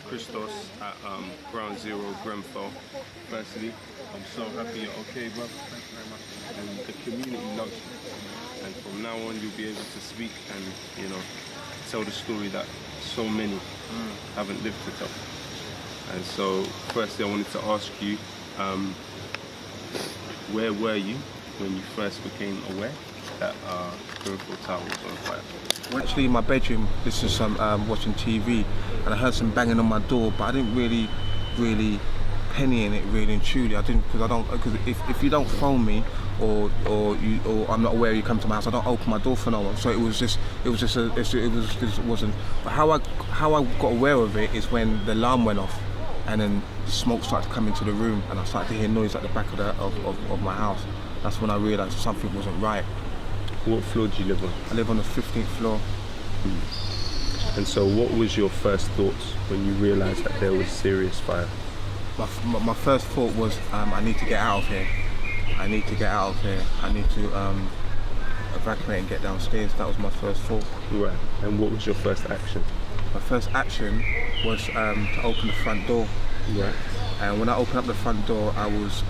Cristos at Ground Zero, Grenfell. Firstly, I'm so happy you're okay, bro. Thank you very much. And the community loves you. And from now on, you'll be able to speak and, you know, tell the story that so many haven't lived to tell. And so, firstly, I wanted to ask you, where were you when you first became aware that Grenfell Tower was on fire? Actually, in my bedroom, listening to some watching TV, and I heard some banging on my door, but I didn't really penny in it, really and truly. I didn't, because if you don't phone me or I'm not aware you come to my house, I don't open my door for no one. So it wasn't. But how I got aware of it is when the alarm went off, and then smoke started to come into the room, and I started to hear noise at the back of my house. That's when I realised something wasn't right. What floor do you live on? I live on the 15th floor. And so what was your first thoughts when you realised that there was serious fire? My first thought was, I need to get out of here. I need to get out of here. I need to evacuate and get downstairs. That was my first thought. Right. And what was your first action? My first action was to open the front door. Right. And when I opened up the front door, I was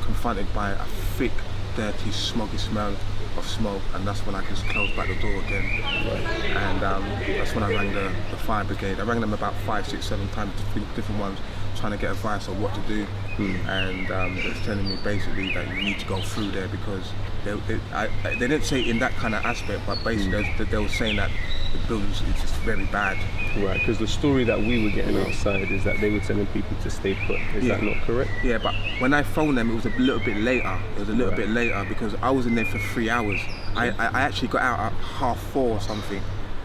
confronted by a thick, dirty, smoggy smell of smoke, and that's when I just closed back the door again. Right. And that's when I rang the fire brigade. I rang them about 5, 6, 7 times, different ones, trying to get advice on what to do. And they was telling me basically that you need to go through there, because they didn't say it in that kind of aspect, but basically they were saying that the building is just very bad. Right, because the story that we were getting outside is that they were telling people to stay put. Is that not correct? Yeah, but when I phoned them, it was a little bit later. It was a little bit later because I was in there for 3 hours. I actually got out at 3:30 or something.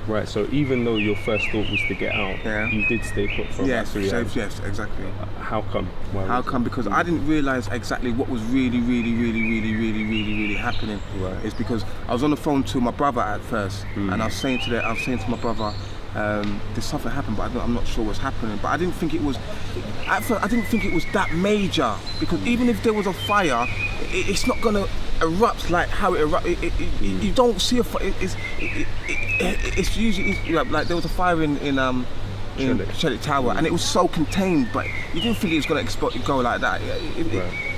Right, so even though your first thought was to get out, you did stay put for about 3 hours? Yes, exactly. How come? How come? Because I didn't realise exactly what was really happening. Right. It's because I was on the phone to my brother at first, and I was saying to my brother, there's something happened, but I'm not sure what's happening. But I didn't think it was. At first, I didn't think it was that major, because even if there was a fire, it's not gonna erupt like how it erupts. You don't see a fire. It's usually like there was a fire in Lowkey Tower, and it was so contained, but you didn't think it was going to go like that.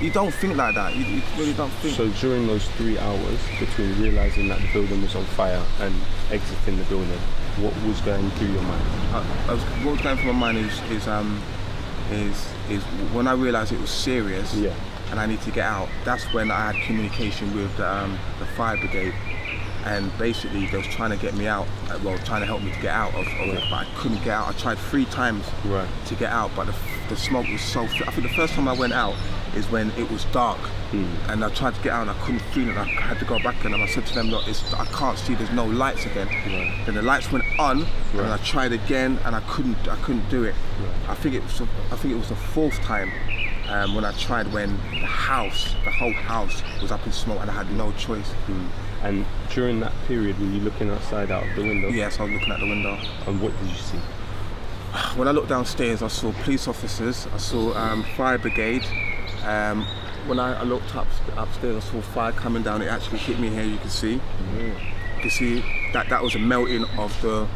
You don't think like that. You really don't think. So during those 3 hours between realising that the building was on fire and exiting the building, what was going through your mind? What was going through my mind is when I realised it was serious, and I need to get out. That's when I had communication with the fire brigade. And basically they was trying to get me out, trying to help me to get out of it, but I couldn't get out. I tried 3 times to get out, but the smoke was so thick. I think the first time I went out is when it was dark, and I tried to get out and I couldn't feel it. I had to go back in, and I said to them, look, I can't see, there's no lights again. Then the lights went on, and I tried again, and I couldn't do it. I think it was the 4th time when I tried, when the whole house was up in smoke, and I had no choice. And during that period, were you looking outside out of the window? Yes, I was looking out the window. And what did you see? When I looked downstairs, I saw police officers, I saw fire brigade. When I looked upstairs, I saw fire coming down. It actually hit me here, you can see. You can see that was a melting of the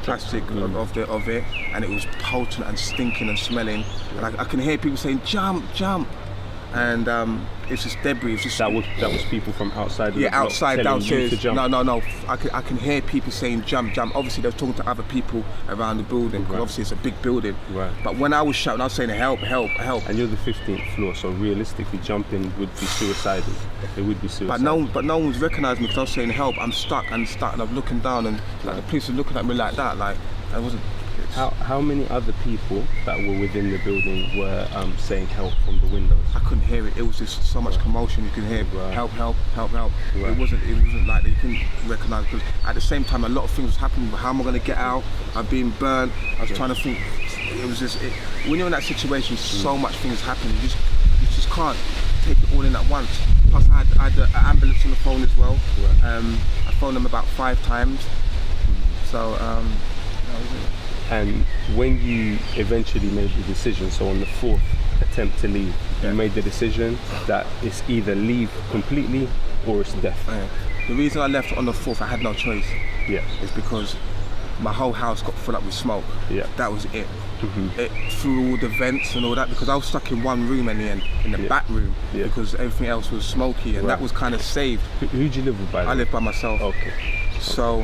plastic of it, and it was potent and stinking and smelling. And I can hear people saying, jump, jump. And it's just debris. It's just that was people from outside. Of the block outside downstairs. You to jump. No. I can hear people saying jump, jump. Obviously, they were talking to other people around the building, because obviously it's a big building. Right. But when I was shouting, I was saying help, help, help. And you're the 15th floor, so realistically, jumping would be suicidal. It would be suicidal. But no one was recognising me because I was saying help. I'm stuck, and I'm looking down, and the police were looking at me like that. Like I wasn't. How many other people that were within the building were saying help from the windows? I couldn't hear it. It was just so much commotion. You could hear help, help, help, help. Right. It wasn't like that you couldn't recognise, because at the same time a lot of things was happening. How am I going to get out? I'm being burnt. I was trying to think. It was just when you're in that situation, so much things happen. You just can't take it all in at once. Plus I had an ambulance on the phone as well. Right. I phoned them about 5 times. So that was it. And when you eventually made the decision, so on the 4th attempt to leave, you made the decision that it's either leave completely or it's death. The reason I left on the 4th, I had no choice. Yeah. Is because my whole house got full up with smoke. Yeah. That was it. It through all the vents and all that, because I was stuck in one room in the end, in the back room, because everything else was smoky, and that was kind of saved. Who'd you live with by then? I lived by myself. Okay. So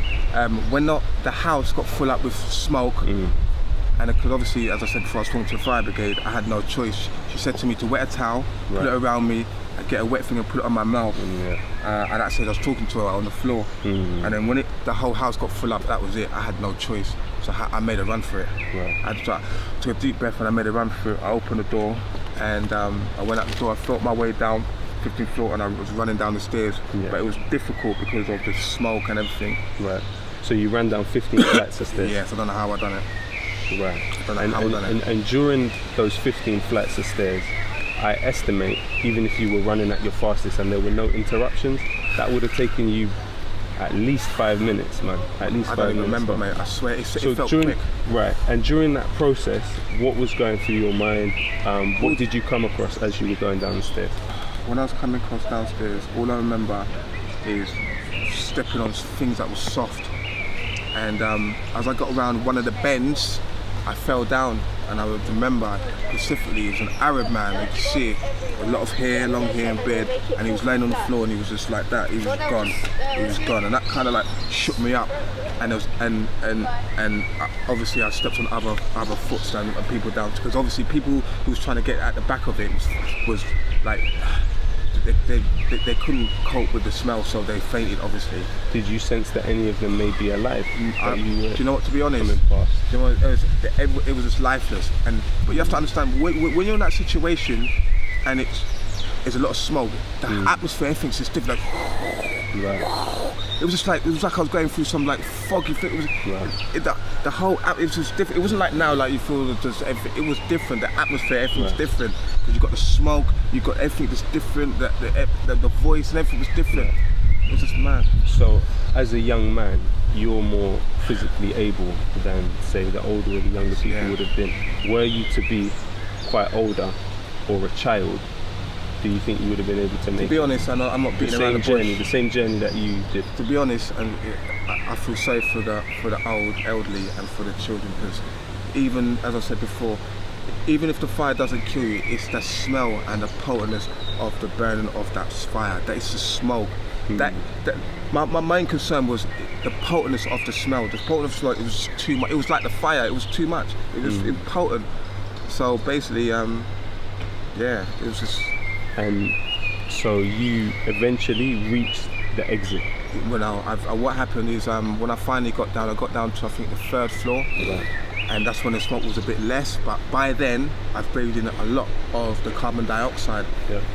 when the house got full up with smoke, and because obviously, as I said before, I was talking to the fire brigade, I had no choice. She said to me to wet a towel, put it around me, and get a wet thing and put it on my mouth. And I said I was talking to her on the floor. And then when the whole house got full up, that was it. I had no choice. So I made a run for it. I took a deep breath and I made a run for it. I opened the door and I went out the door. I felt my way down 15th floor and I was running down the stairs. But it was difficult because of the smoke and everything. Right. So you ran down 15 flights of stairs? Yes, I don't know how I done it. Right. I don't know how I done it. And during those 15 flights of stairs, I estimate, even if you were running at your fastest and there were no interruptions, that would have taken you at least 5 minutes, man. At least 5 minutes. I don't even remember, mate. I swear, it felt quick. Right. And during that process, what was going through your mind? What did you come across as you were going down the stairs? When I was coming across downstairs, all I remember is stepping on things that were soft. And as I got around one of the bends, I fell down, and I would remember specifically it was an Arab man. You could see a lot of hair, long hair and beard, and he was laying on the floor and he was just like that. He was gone. He was gone, and that kind of like shook me up. And it was, and obviously I stepped on other foots and people down, because obviously people who was trying to get at the back of it was like they couldn't cope with the smell, so they fainted, obviously. Did you sense that any of them may be alive? Do you know what, to be honest, do you know what, it was just lifeless. But you have to understand, when you're in that situation and it's a lot of smoke, the atmosphere, everything's just different. It was like I was going through some like foggy thing. The whole it was just different. It wasn't like now, like you feel just everything. It was different. The atmosphere, everything was different, because you got the smoke, you got everything that's different. The voice and everything was different. It was just mad. So, as a young man, you're more physically able than, say, the older or the younger people would have been. Were you to be quite older or a child, do you think you would have been able to make? To be honest, I'm not beating around the bush. The same journey that you did. To be honest, I feel sorry for the elderly and for the children, because even as I said before, even if the fire doesn't kill you, it's the smell and the potentness of the burning of that fire. That is the smoke. My main concern was the potentness of the smell. The potentness of the smell, it was too much. It was like the fire. It was too much. It was potent. So basically, it was just. And so you eventually reached the exit. Well, what happened is when I finally got down, I got down to I think the 3rd floor, and that's when the smoke was a bit less. But by then, I've breathed in a lot of the carbon dioxide,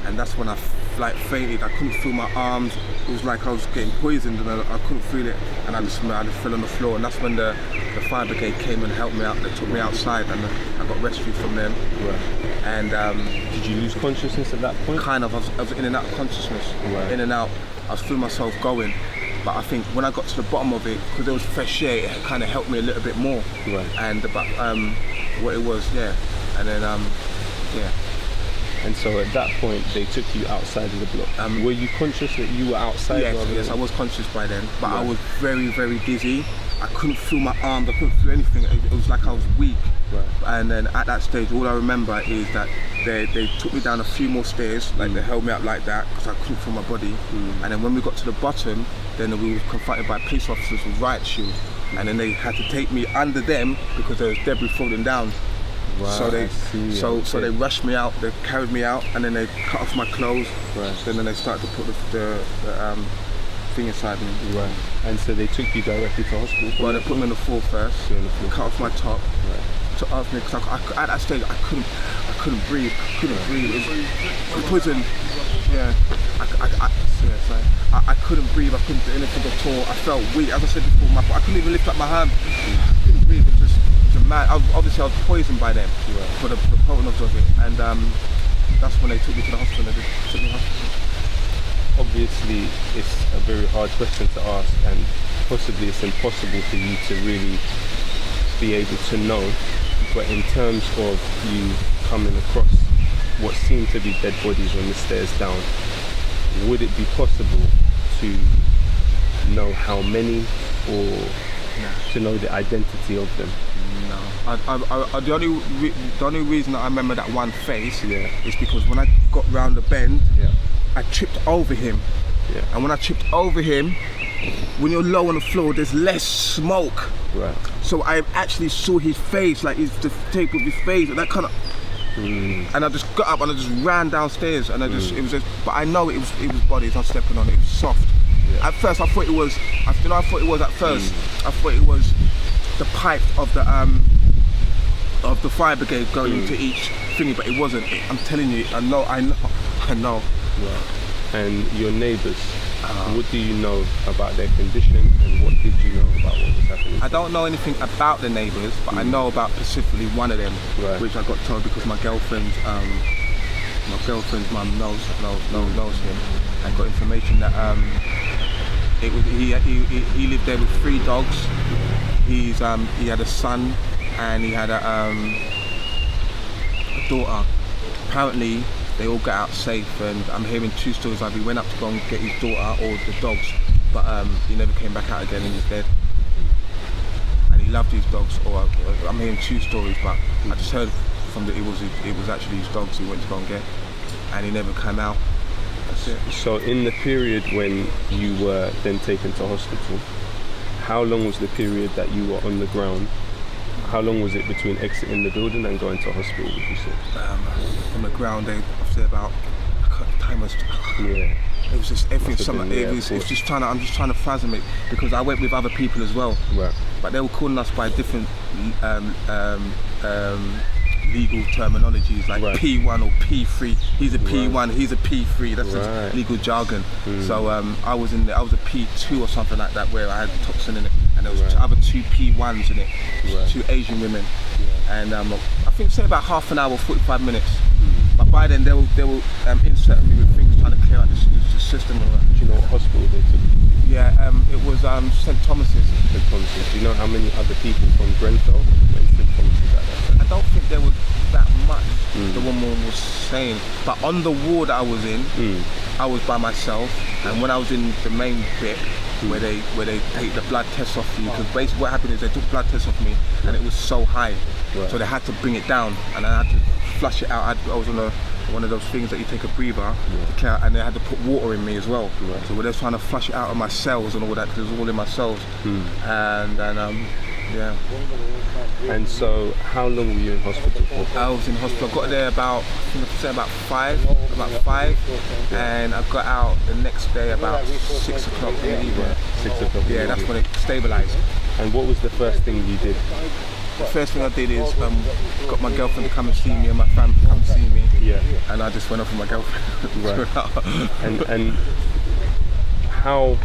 and that's when I fainted. I couldn't feel my arms. It was like I was getting poisoned, and I couldn't feel it, and I just fell on the floor. And that's when the fire brigade came and helped me out. They took me outside, and I got rescued from them. And did you lose consciousness at that point? Kind of. I was in and out of consciousness, in and out. I was feeling myself going, but I think when I got to the bottom of it, because there was fresh air, it kind of helped me a little bit more. And what it was, and then And so at that point, they took you outside of the block. Were you conscious that you were outside? Yes, I was conscious by then, but I was very, very dizzy. I couldn't feel my arms, I couldn't feel anything. It was like I was weak. And then at that stage, all I remember is that they took me down a few more stairs, like they held me up like that, because I couldn't feel my body. And then when we got to the bottom, then we were confronted by police officers with riot shield. And then they had to take me under them because there was debris falling down. So they rushed me out, they carried me out, and then they cut off my clothes. Then they started to put the thing inside me. And so they took you directly to hospital? Well, they put me on the floor first, cut off my top. Took off me, because at that stage I couldn't breathe. The prison, I couldn't breathe. I couldn't do anything at all. I felt weak. As I said before, I couldn't even lift up my hand. I couldn't breathe. It was just mad. Obviously I was poisoned by them for the potentness of it, and that's when they took me to the hospital. Obviously, it's a very hard question to ask, and possibly it's impossible for you to really be able to know. But in terms of you coming across what seemed to be dead bodies on the stairs down, would it be possible to know how many or to know the identity of them? No. The only reason that I remember that one face is because when I got round the bend, I tripped over him. Yeah. And when I tripped over him, when you're low on the floor, there's less smoke. Right. So I actually saw his face, like the tape of his face, and that kind of. And I just got up and I just ran downstairs, and it was just. But I know it was bodies. I'm stepping on it. It was soft. Yeah. At first, I thought it was. I thought it was at first. I thought it was the pipe of the fire brigade going into each thingy, but it wasn't. I'm telling you, I know. Right. And your neighbours, what do you know about their condition, and what did you know about what was happening? I don't know anything about the neighbours, but I know about specifically one of them, which I got told because my girlfriend's mum knows him, and got information that he lived there with 3 dogs. He had a son, and he had a daughter. Apparently, they all got out safe, and I'm hearing 2 stories. Like he went up to go and get his daughter or the dogs, but he never came back out again, and he's dead. And he loved his dogs. Or I'm hearing 2 stories, but I just heard from it was actually his dogs he went to go and get, and he never came out. That's it. So in the period when you were then taken to hospital, how long was the period that you were on the ground? How long was it between exiting the building and going to hospital, would you say? On the ground, I'm just everything. I'm just trying to fathom it, because I went with other people as well. Right. But they were calling us by different legal terminologies, like P1 or P3. He's a P1, he's a P3. That's just legal jargon. So I was a P2 or something like that, where I had toxin in it, and there was other 2 P1s in it, 2 Asian women, and I think say about half an hour, 45 minutes. But by then they were inserting me with things, trying to clear out the system. Do you know what hospital they took? Yeah, it was St Thomas's. St Thomas's. Do you know how many other people from Grenfell went to St Thomas's at that time? I don't think there was that much. The woman was saying, but on the ward I was in, I was by myself, and when I was in the main bit where they take the blood test off you, because basically what happened is they took blood tests off me, and it was so high, so they had to bring it down, and I had to flush it out. I was on one of those things that you take a breather to clear out, and they had to put water in me as well. So when they were trying to flush it out of my cells and all that, because it was all in my cells, And so, how long were you in hospital for? I was in hospital. I got there about 5, and I got out the next day about 6 o'clock in the evening. 6 o'clock. Yeah, that's when it stabilised. And what was the first thing you did? The first thing I did is got my girlfriend to come and see me, and my family to come and see me. Yeah. And I just went off with my girlfriend. Right. and how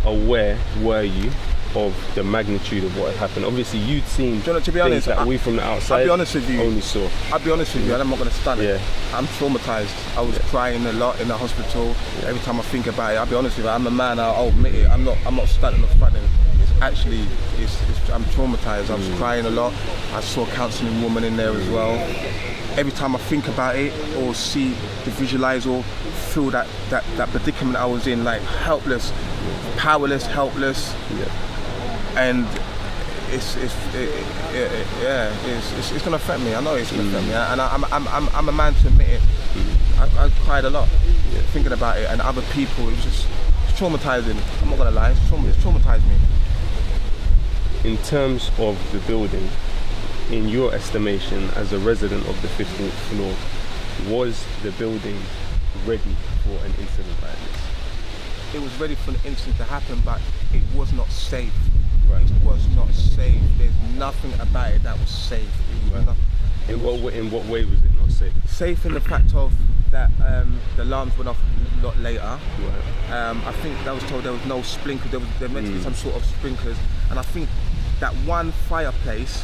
aware were you of the magnitude of what had happened? Obviously, you'd seen to be honest, that we from the outside. I'll be honest with you. Only saw. I'll be honest with you, and I'm not going to stunt it. I'm traumatized. I was crying a lot in the hospital. Every time I think about it, I'll be honest with you. I'm a man. I'll admit it. I'm not stunting or fronting. Actually, I'm traumatized. I was crying a lot. I saw a counselling woman in there as well. Every time I think about it, or visualize or feel that predicament I was in, like helpless, powerless, helpless, and it's gonna affect me. I know it's gonna affect me, and I'm a man to admit it. I cried a lot thinking about it, and other people. It was just traumatizing. I'm not gonna lie. It's traumatized me. In terms of the building, in your estimation as a resident of the 15th floor, was the building ready for an incident like this? It was ready for an incident to happen, but it was not safe. Right. It was not safe. There's nothing about it that was safe. In what way was it not safe? Safe in the fact of that the alarms went off a lot later. Right. I think I was told there was no sprinklers. There meant to be some sort of sprinklers, and I think that one fireplace,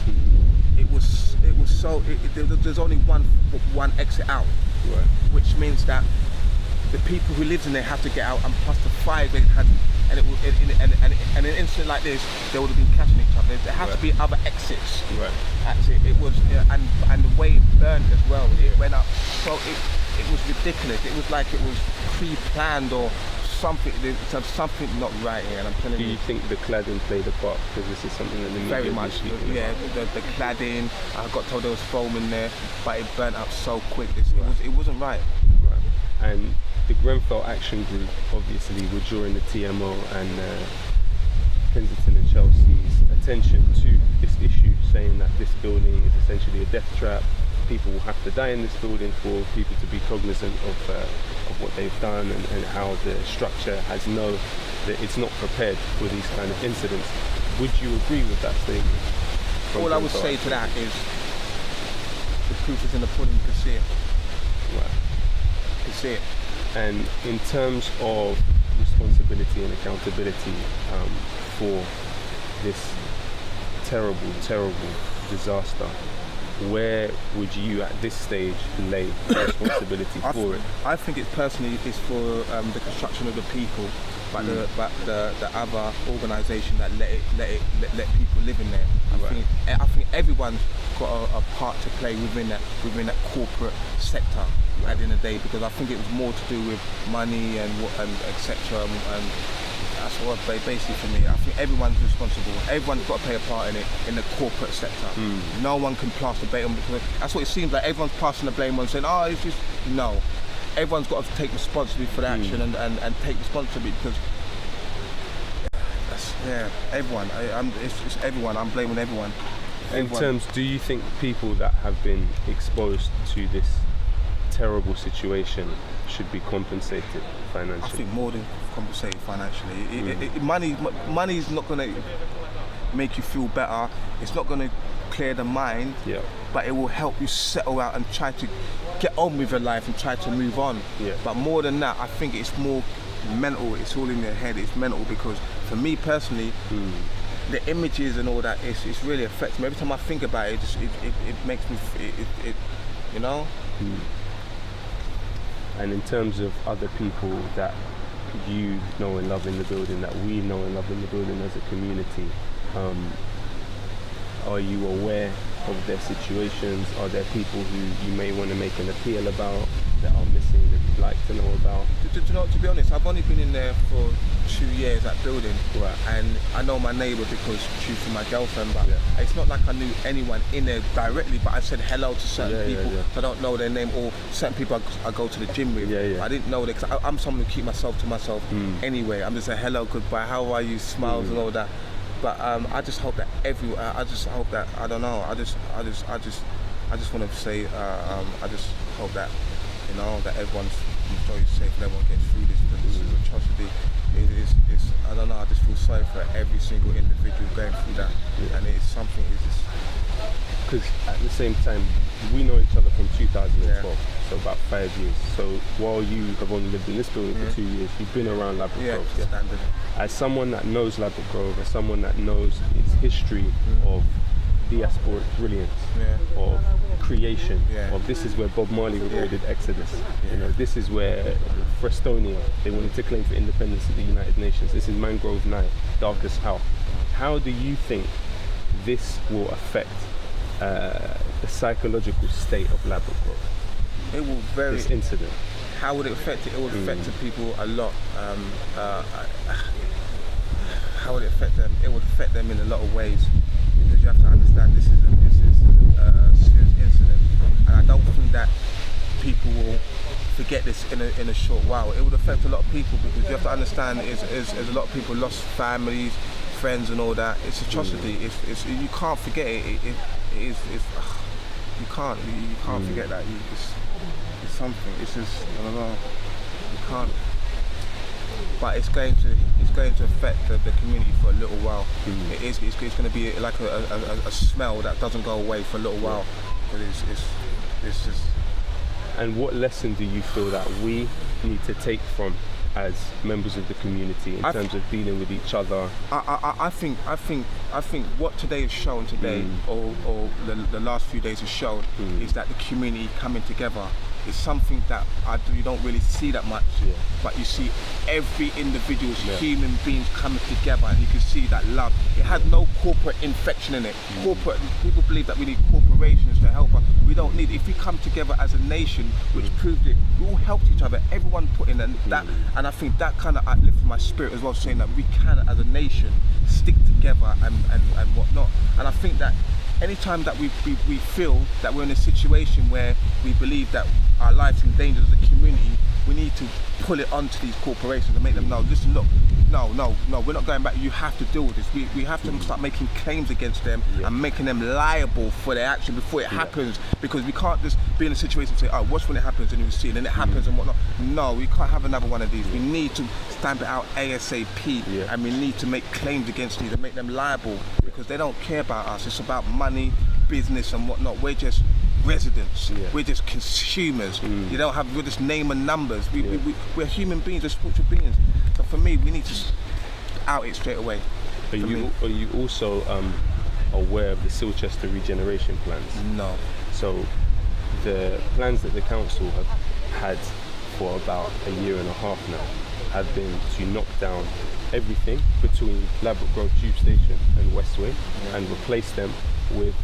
there's only one exit out, which means that the people who lived in there have to get out, and plus the fire they had, and in an incident like this, they would have been catching each other. There had to be other exits. Right. That's it. It was, and the way it burned as well, it went up. So it was ridiculous. It was like it was pre-planned or something not right here, and I'm telling you. Do you think the cladding played a part? Because this is something that the media Very much, yeah. The cladding, I got told there was foam in there, but it burnt up so quick. It wasn't right. Right. And the Grenfell Action Group obviously were drawing the TMO and Kensington and Chelsea's attention to this issue, saying that this building is essentially a death trap. People will have to die in this building for people to be cognizant of what they've done, and how the structure has that it's not prepared for these kind of incidents. Would you agree with that statement? All I would say to that is the proof is in the pudding. You can see it. Right. You can see it. And in terms of responsibility and accountability for this terrible, terrible disaster, where would you at this stage lay responsibility for it? I think it's personally it's for the construction of the people, but the other organisation that let people live in there. I think everyone's got a part to play within that corporate sector at the end of the day, because I think it was more to do with money and etc. And that's what basically for me. I think everyone's responsible. Everyone's got to play a part in it in the corporate sector. No one can pass the blame, because that's what it seems like. Everyone's passing the blame on, saying, "Oh, it's just no." Everyone's got to take responsibility for the action and take responsibility, because everyone. It's everyone. I'm blaming everyone. In terms, do you think people that have been exposed to this terrible situation should be compensated financially? I think more than compensated financially. Money is not going to make you feel better. It's not going to clear the mind. Yeah. But it will help you settle out and try to get on with your life and try to move on. Yeah. But more than that, I think it's more mental. It's all in your head. It's mental, because for me personally, the images and all that, it's really affects me. Every time I think about it, it makes me, you know. And in terms of other people that you know and love in the building, that we know and love in the building as a community, are you aware of their situations? Are there people who you may want to make an appeal about, that are missing, that you'd like to know about? To be honest, I've only been in there for 2 years, that building. Right. And I know my neighbour because she's my girlfriend, but it's not like I knew anyone in there directly, but I said hello to certain people. So I don't know their name, or certain people I go to the gym with. I didn't know that, because I'm someone who keep myself to myself anyway. I'm just a hello, goodbye, how are you, smiles and all that. But I just hope that I just hope that, I don't know, I just want to say, I just hope that, you know, that everyone's safe and everyone gets through this, because this is a tragedy. It's I don't know, I just feel sorry for every single individual going through that. And it's something, because at the same time, we know each other from 2012, so about 5 years. So while you have only lived in this building for 2 years, you've been around Ladbroke Grove. Standard. As someone that knows Ladbroke Grove, as someone that knows its history of diasporic brilliance, of creation, of this is where Bob Marley recorded Exodus. You know, this is where Frestonia, they wanted to claim for independence of the United Nations. This is Mangrove Night, Darkest Hour. How do you think this will affect the psychological state of Ladbroke Grove? It will vary. This incident. How would it affect it? It would affect the people a lot. How would it affect them? It would affect them in a lot of ways, because you have to understand this is a serious incident, and I don't think that people will forget this in a short while. It would affect a lot of people, because you have to understand is a lot of people lost families, friends and all that. It's a atrocity. It's you can't forget it. You can't forget that. It's something. It's just, I don't know. You can't. But it's going to affect the community for a little while. It's going to be like a smell that doesn't go away for a little while. But it's just. And what lesson do you feel that we need to take from as members of the community in terms of dealing with each other? I think I think what today has shown or the last few days has shown is that the community coming together is something that you don't really see that much, but you see every individual's human beings coming together, and you can see that love. It has no corporate infection in it. Corporate people believe that we need corporations to help us. We don't need. If we come together as a nation, which proved it, we all helped each other. Everyone put in that, and I think that kind of uplifted my spirit as well, saying that we can, as a nation, stick together and whatnot. And I think that anytime that we feel that we're in a situation where we believe that our life's in danger as a community, we need to pull it onto these corporations and make them know, listen, look, no, we're not going back. You have to deal with this. We have to start making claims against them and making them liable for their action before it happens, because we can't just be in a situation and say, oh, watch when it happens, and you see it, and it happens and whatnot. No, we can't have another one of these. We need to stamp it out ASAP, and we need to make claims against these and make them liable, because they don't care about us. It's about money, business and whatnot. We're just residents, we're just consumers. You don't have, we're just name and numbers. We're human beings, we're spiritual beings. So for me, we need to out it straight away. Are you also aware of the Silchester regeneration plans? No. So the plans that the council have had for about a year and a half now have been to knock down everything between Ladbroke Grove Tube Station and Westway and replace them with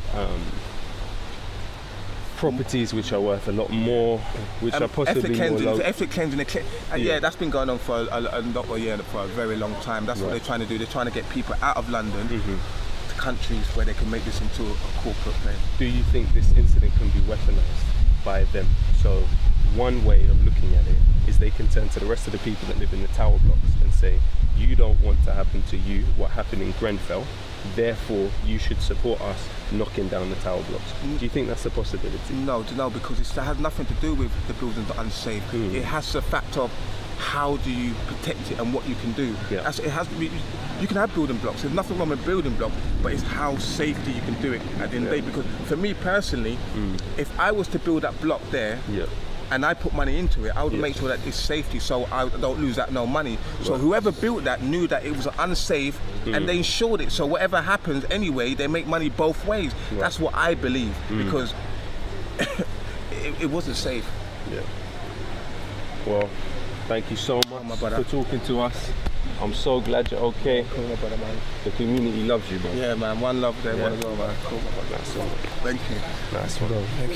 properties which are worth a lot more, which are possibly more ethnic cleansing. That's been going on for a very long time. That's what they're trying to do. They're trying to get people out of London to countries where they can make this into a corporate place. Do you think this incident can be weaponized by them? So one way of looking at it is they can turn to the rest of the people that live in the tower blocks and say, you don't want to happen to you what happened in Grenfell, therefore you should support us knocking down the tower blocks. Do you think that's a possibility? No, because it has nothing to do with the buildings that are unsafe. It has the fact of how do you protect it and what you can do. You can have building blocks. There's nothing wrong with building blocks, but it's how safely you can do it at the end of the day. Because for me personally, if I was to build that block there, and I put money into it, I would make sure that it's safety, so I don't lose that money. So whoever built that knew that it was unsafe, and they insured it. So whatever happens anyway, they make money both ways. That's what I believe, because it wasn't safe. Well, thank you so much for talking to us. I'm so glad you're okay. Cool, my brother, man. The community loves you, man. Yeah, man. One love there, one as well, man. Cool, my brother. Nice one. Thank you. Nice one.